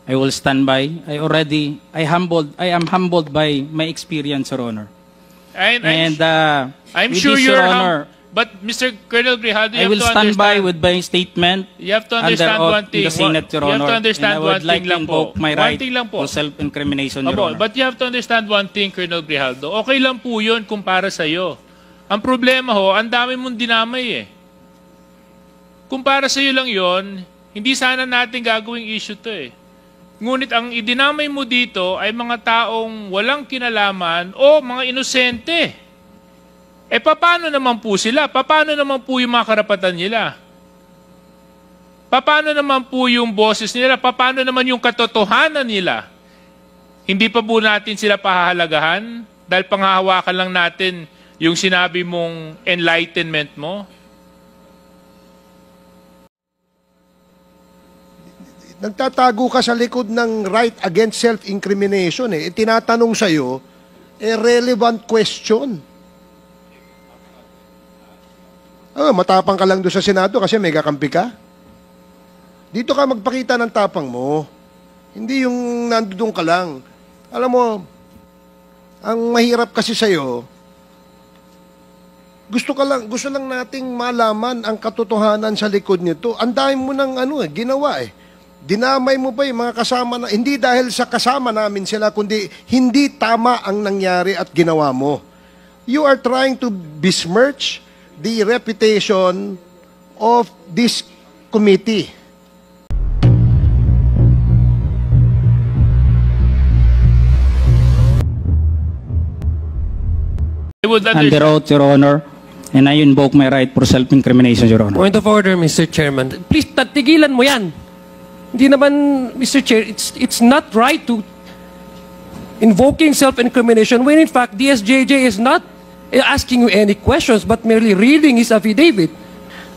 I will stand by. I am humbled by my experience, Your Honor. I'm with sure this, you're Your Honor, but Mr. Colonel Grijaldo, I will stand by with my statement. You have to understand under oath one thing. in the Senate, Your You have Honor. to understand and I one would like thing to lang po. invoke my One right thing lang po. to self-incrimination, Your Opo, Honor. but you have to understand one thing, Colonel Grijaldo. Okay lang po yun kung para sa'yo. Ang problema ho, ang dami mong dinamay eh. Kung para sa'yo lang yun, hindi sana natin gagawing issue to eh. Ngunit ang idinamay mo dito ay mga taong walang kinalaman o mga inosente. Eh, paano naman po sila? Paano naman po yung mga karapatan nila? Paano naman po yung boses nila? Paano naman yung katotohanan nila? Hindi pa po natin sila pahahalagahan dahil panghahawakan lang natin yung sinabi mong enlightenment mo? Nagtatago ka sa likod ng right against self-incrimination eh. Tinatanong sa'yo, relevant question. Matapang ka lang doon sa Senado kasi may kakampi ka. Dito ka magpakita ng tapang mo. Hindi yung nandoon ka lang. Alam mo, ang mahirap kasi sa'yo, gusto lang nating malaman ang katotohanan sa likod nito. Ang dami mo ng ginawa eh. Dinamay mo pa yung mga kasama na, hindi dahil sa kasama namin sila, kundi hindi tama ang nangyari at ginawa mo. You are trying to besmirch the reputation of this committee. Under oath, Your Honor, and I invoke my right for self-incrimination, Your Honor. Point of order, Mr. Chairman. Please, tigilan mo yan. Hindi naman, Mr. Chair, it's not right to invoking self-incrimination when in fact DSJJ is not asking you any questions but merely reading his affidavit.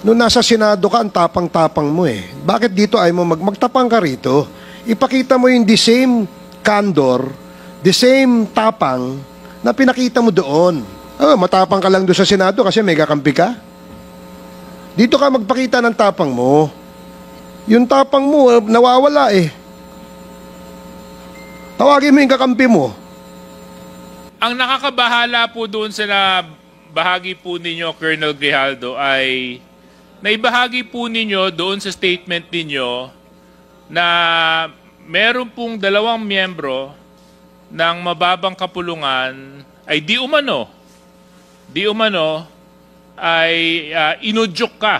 Noong nasa Senado ka, ang tapang-tapang mo eh. Bakit dito ay mo magtapang ka rito? Ipakita mo yung the same candor, the same tapang na pinakita mo doon. Matapang ka lang doon sa Senado kasi may kakampi ka. Dito ka magpakita ng tapang mo. Yung tapang mo, nawawala eh. Tawagin mo yung kakampi mo. Ang nakakabahala po doon sa bahagi po ninyo, Colonel Grijaldo, ay naibahagi po ninyo doon sa statement ninyo na meron pong 2 miyembro ng mababang kapulungan ay di umano ay inudyok ka,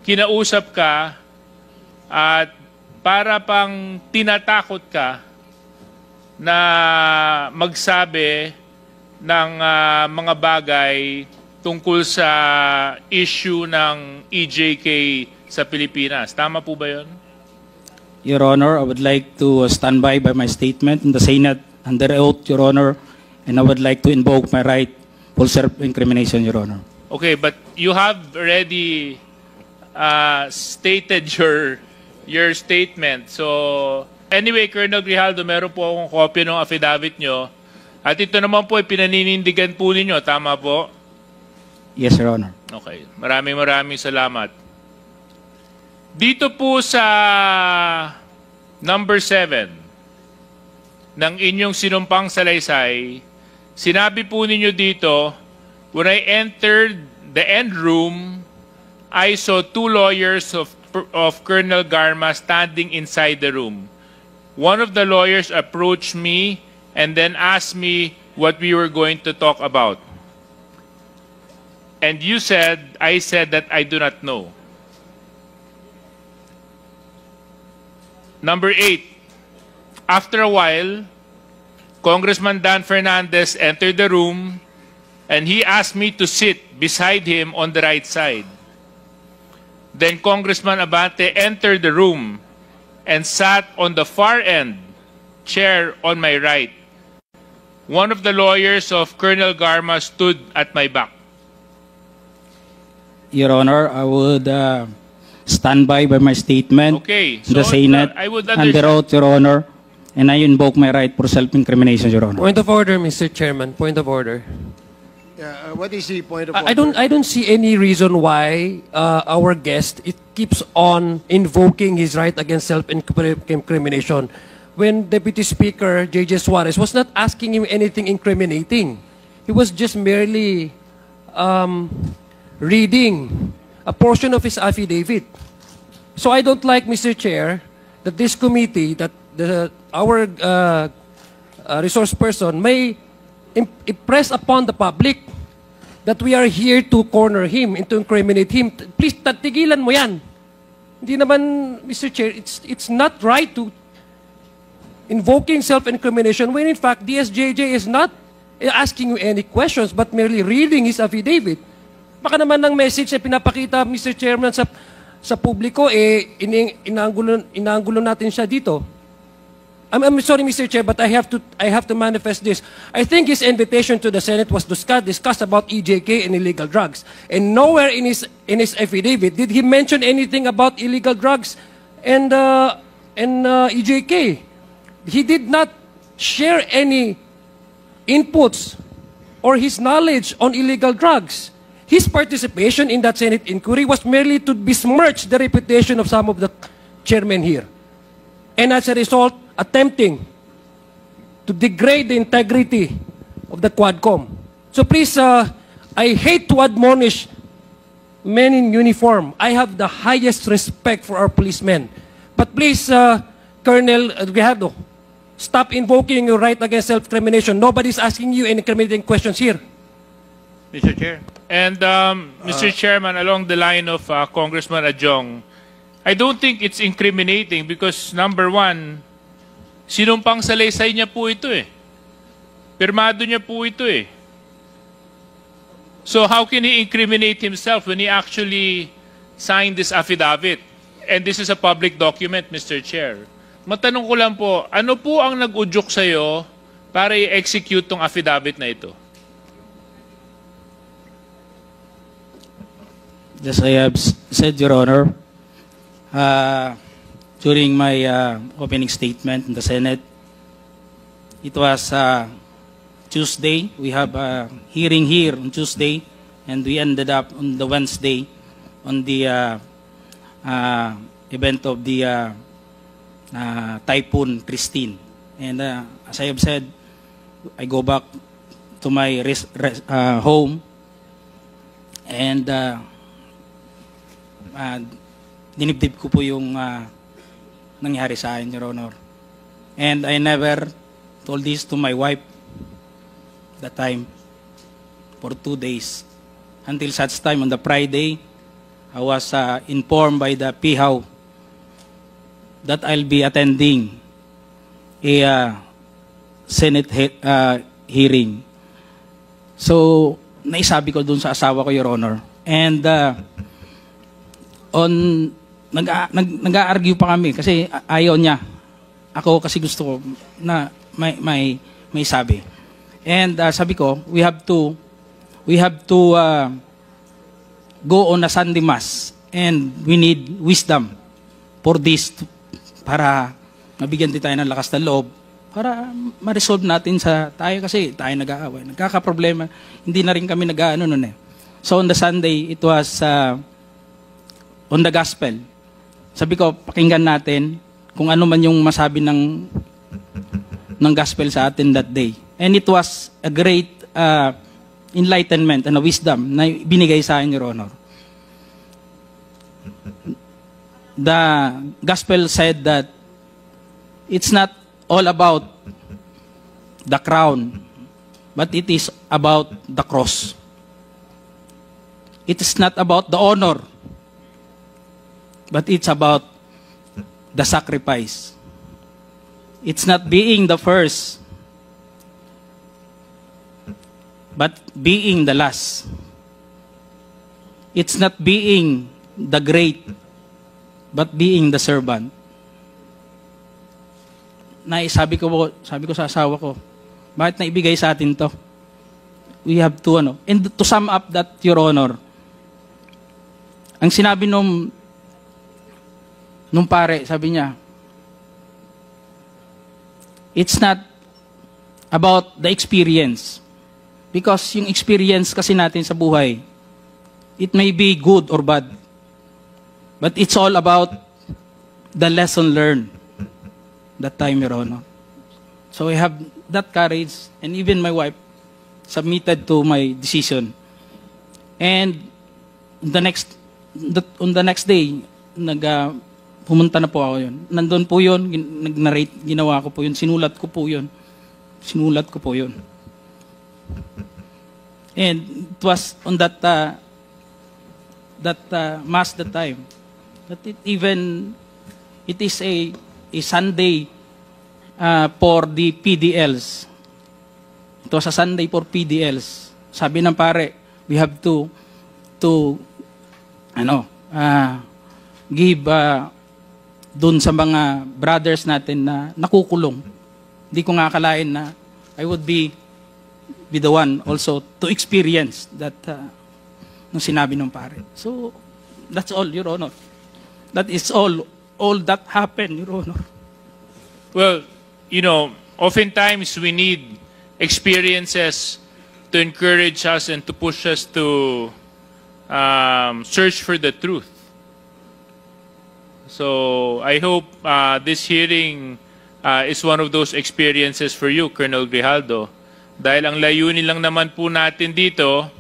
kinausap ka, at para pang tinatakot ka na magsabi ng mga bagay tungkol sa issue ng EJK sa Pilipinas. Tama po ba yun? Your Honor, I would like to stand by my statement in the Senate under oath, Your Honor, and I would like to invoke my right for self-incrimination, Your Honor. Okay, but you have already stated your statement. So, anyway, Colonel Grijaldo, meron po akong kopya ng affidavit nyo. At ito naman po ay pinaninindigan po ninyo. Tama po? Yes, Your Honor. Okay. Maraming salamat. Dito po sa number 7 ng inyong sinumpang salaysay, sinabi po ninyo dito, when I entered the end room, I saw 2 lawyers of Colonel Garma standing inside the room. One of the lawyers approached me and then asked me what we were going to talk about. And I said that I do not know. Number 8, after a while, Congressman Dan Fernandez entered the room and he asked me to sit beside him on the right side. Then Congressman Abante entered the room and sat on the far end chair on my right. One of the lawyers of Colonel Garma stood at my back. Your Honor, I would stand by my statement Okay, in the so Senate I would under oath, Your Honor, and I invoke my right for self-incrimination, Your Honor. Point of order, Mr. Chairman. Point of order. What is the point of I don't see any reason why our guest it keeps on invoking his right against self-incrimination when Deputy Speaker J.J. Suarez was not asking him anything incriminating. He was just merely reading a portion of his affidavit. So I don't like, Mr. Chair, that this committee, that our resource person may impress upon the public that we are here to corner him and to incriminate him. Please, tigilan mo yan. Hindi naman, Mr. Chair, it's not right to invoking self-incrimination when in fact DSJJ is not asking you any questions but merely reading his affidavit. Baka naman ng message na pinapakita, Mr. Chairman, sa publiko, inaanggulo natin siya dito. I'm sorry, Mr. Chair, but I have to manifest this. I think his invitation to the Senate was discussed about EJK and illegal drugs. And nowhere in his affidavit did he mention anything about illegal drugs and EJK. He did not share any inputs or his knowledge on illegal drugs. His participation in that Senate inquiry was merely to besmirch the reputation of some of the chairmen here. And as a result, attempting to degrade the integrity of the Quadcom. So please, I hate to admonish men in uniform. I have the highest respect for our policemen. But please, Colonel Grijaldo, stop invoking your right against self-incrimination. Nobody's asking you any incriminating questions here. Mr. Chair. And Mr. Chairman, along the line of Congressman Adjong, I don't think it's incriminating because number one, sinumpang salaysay niya po ito eh. Pirmado niya po ito eh. So how can he incriminate himself when he actually signed this affidavit? And this is a public document, Mr. Chair. Matanong ko lang po, ano po ang nag-udyok sa'yo para i-execute tong affidavit na ito? As I have said, Your Honor, during my opening statement in the Senate, it was Tuesday. We have a hearing here on Tuesday, and we ended up on the Wednesday on the event of the Typhoon Christine. And as I have said, I go back to my home, and dinibdib ko po yung nangyari sa akin, Your Honor. And I never told this to my wife that time for 2 days. Until such time on the Friday, I was informed by the PIHAW that I'll be attending a Senate hearing. So, naisabi ko dun sa asawa ko, Your Honor. And nag-a-argue pa kami kasi ayaw niya. Ako kasi gusto ko na may sabi. And sabi ko, we have to go on a Sunday Mass and we need wisdom for this para mabigyan din tayo ng lakas ng loob para ma-resolve natin sa tayo kasi tayo nag-aaway. Nagkakaproblema. Hindi na rin kami nag-aano nun eh. So on the Sunday, it was on the gospel. Sabi ko, pakinggan natin kung ano man yung masabi ng gospel sa atin that day. And it was a great enlightenment and a wisdom na binigay sa akin, Your Honor. The gospel said that it's not all about the crown, but it is about the cross. It is not about the honor, but it's about the sacrifice. It's not being the first, but being the last. It's not being the great, but being the servant. Sabi ko sa asawa ko, bakit na ibigay sa atin to? We have to, and to sum up that, Your Honor, ang sinabi nung pare, sabi niya, it's not about the experience, Because yung experience kasi natin sa buhay, it may be good or bad. But it's all about the lesson learned that time, Your Honor. So I have that courage, and even my wife submitted to my decision. And on the next day, pumunta na po ako yun. Nandun po yun, nag-narrate, ginawa ko po yun, sinulat ko po yun. And it was on that mass that time that it is a Sunday for the PDLs. It was a Sunday for PDLs. Sabi ng pare, we have to give dun sa mga brothers natin na nakukulong. Hindi ko nga akalain na I would be the one also to experience that nung sinabi ng pare. So, that's all, Your Honor. That is all that happened, Your Honor. Well, oftentimes we need experiences to encourage us and to push us to search for the truth. So I hope this hearing is one of those experiences for you, Colonel Grijaldo. Dahil ang layunin lang naman po natin dito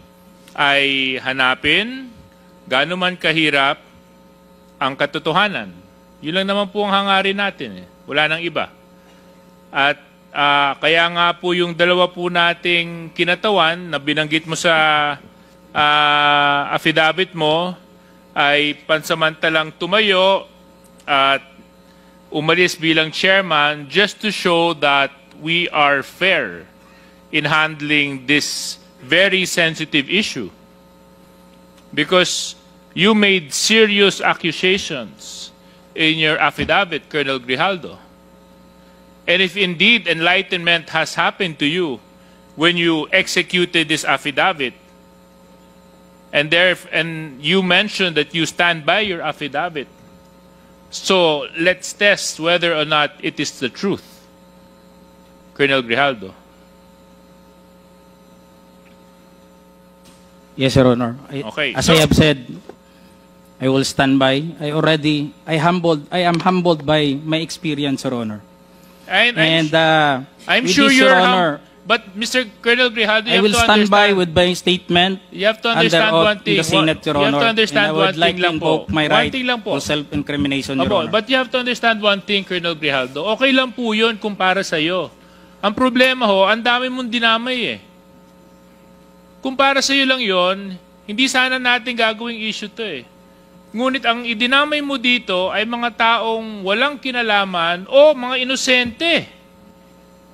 ay hanapin, gaano man kahirap, ang katotohanan. Yun lang naman po ang hangarin natin. Wala nang iba. At kaya nga po yung dalawa po nating kinatawan na binanggit mo sa affidavit mo ay pansamantalang tumayo at umalis bilang chairman just to show that we are fair in handling this very sensitive issue. Because you made serious accusations in your affidavit, Colonel Grijaldo. And if indeed enlightenment has happened to you when you executed this affidavit, and you mentioned that you stand by your affidavit, so let's test whether or not it is the truth, Colonel Grijaldo. Yes, Your Honor. Okay. As I have said, I will stand by. I am humbled by my experience, Your Honor. I'm with sure this, you're Your Honor, but Mr. Colonel Grijaldo, I will stand by with my statement. You have to understand one thing. The Senate, Your Honor. You have to understand and I one would like thing to lang po. invoke my One right thing lang po. for self-incrimination, Your Honor. But you have to understand one thing, Colonel Grijaldo. Okay lang po yun kung para sa'yo. Ang problema ho, ang dami mong dinamay eh. Kung para sa'yo lang yun, hindi sana natin gagawing issue to eh. Ngunit ang idinamay mo dito ay mga taong walang kinalaman o mga inosente.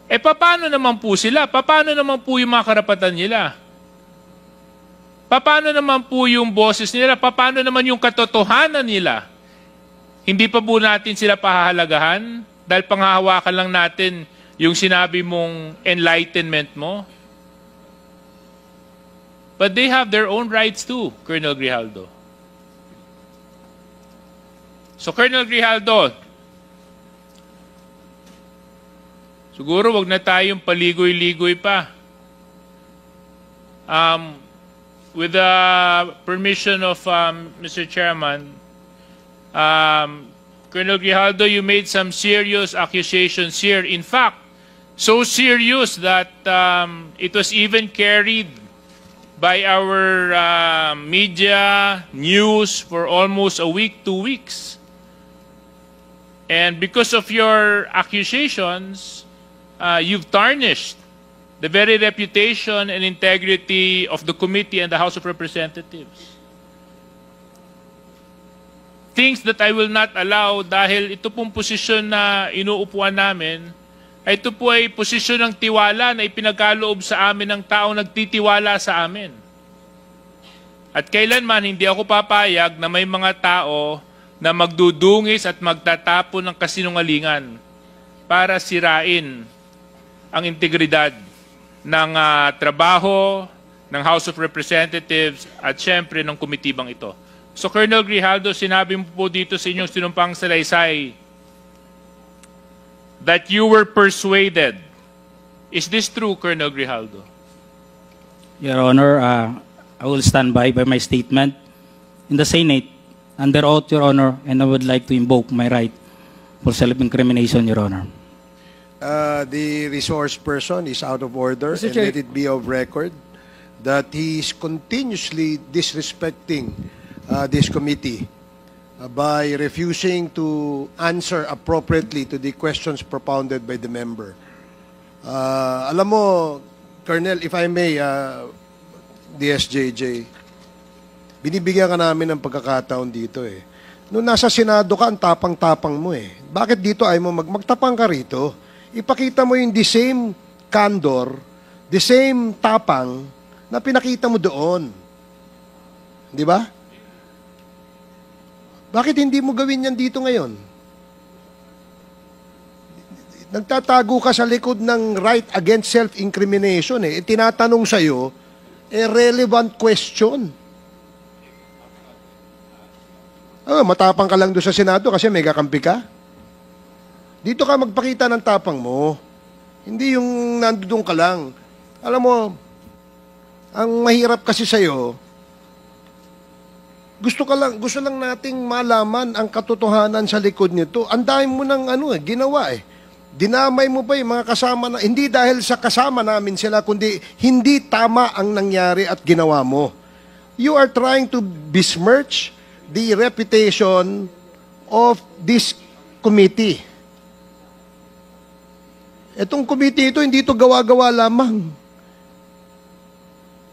Paano naman po sila? Paano naman po yung mga karapatan nila? Paano naman po yung boses nila? Paano naman yung katotohanan nila? Hindi pa po natin sila pahahalagahan dahil panghahawakan lang natin yung sinabi mong enlightenment mo? But they have their own rights too, Colonel Grijaldo. So, Colonel Grijaldo, siguro wag na tayong paligoy-ligoy pa. With the permission of Mr. Chairman, Colonel Grijaldo, you made some serious accusations here. In fact, so serious that it was even carried by our media news for almost a week, 2 weeks. And because of your accusations, you've tarnished the very reputation and integrity of the committee and the House of Representatives. Things that I will not allow dahil ito pong posisyon na inuupuan namin, ay ito po ay posisyon ng tiwala na ipinagkaloob sa amin ng taong nagtitiwala sa amin. At kailanman hindi ako papayag na may mga tao na magdudungis at magtatapon ng kasinungalingan para sirain ang integridad ng trabaho ng House of Representatives at syempre ng komitibang ito. So Colonel Grijaldo, sinabi mo po dito sa inyong sinumpang salaysay that you were persuaded. Is this true, Colonel Grijaldo? Your Honor, I will stand by my statement in the Senate under oath, Your Honor, and I would like to invoke my right for self-incrimination, Your Honor. The resource person is out of order, Mr. and Chair. let it be of record that he is continuously disrespecting this committee by refusing to answer appropriately to the questions propounded by the member. Alam mo, Colonel, if I may, DSJJ, binibigyan ka namin ng pagkakataon dito eh. Noong nasa Senado ka, ang tapang-tapang mo eh. Bakit dito ay mo magtapang ka rito? Ipakita mo yung the same candor, the same tapang na pinakita mo doon. Di ba? Bakit hindi mo gawin yan dito ngayon? Nagtatago ka sa likod ng right against self-incrimination eh. Tinatanong sa'yo, relevant question. Matapang ka lang doon sa Senado kasi may kakampi ka. Dito ka magpakita ng tapang mo. Hindi yung nandoon ka lang. Alam mo, ang mahirap kasi sa'yo, gusto lang nating malaman ang katotohanan sa likod nito. Ang dami mo ng ginawa eh. Dinamay mo pa yung mga kasama na, hindi dahil sa kasama namin sila, kundi hindi tama ang nangyari at ginawa mo. You are trying to besmirch the reputation of this committee. Itong committee ito, hindi ito gawa-gawa lamang.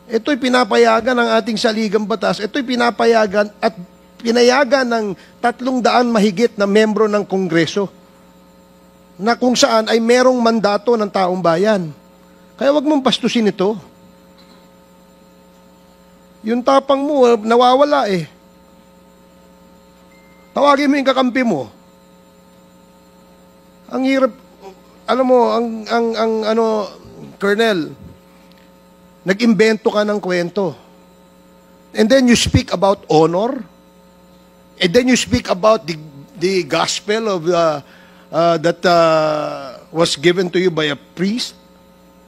Ito'y pinapayagan ng ating saligang batas. Ito'y pinapayagan at pinayagan ng 300 mahigit na membro ng Kongreso na kung saan ay merong mandato ng taong bayan. Kaya wag mong pastusin ito. Yung tapang mo, nawawala eh. Tawagin mo yung kakampi mo. Ang hirap, alam mo, Colonel, nag-imbento ka ng kwento. And then you speak about honor. And then you speak about the gospel of that was given to you by a priest,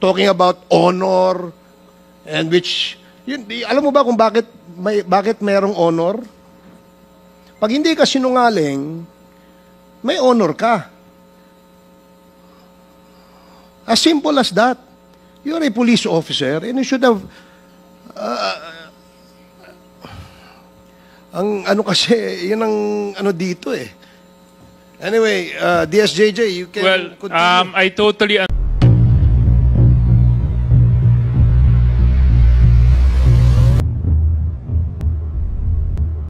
talking about honor, and which, alam mo ba kung bakit mayroong honor? Pag hindi ka sinungaling, may honor ka. As simple as that. You're a police officer and you should have kasi, yun ang dito eh. Anyway, DSJJ, you can continue. I totally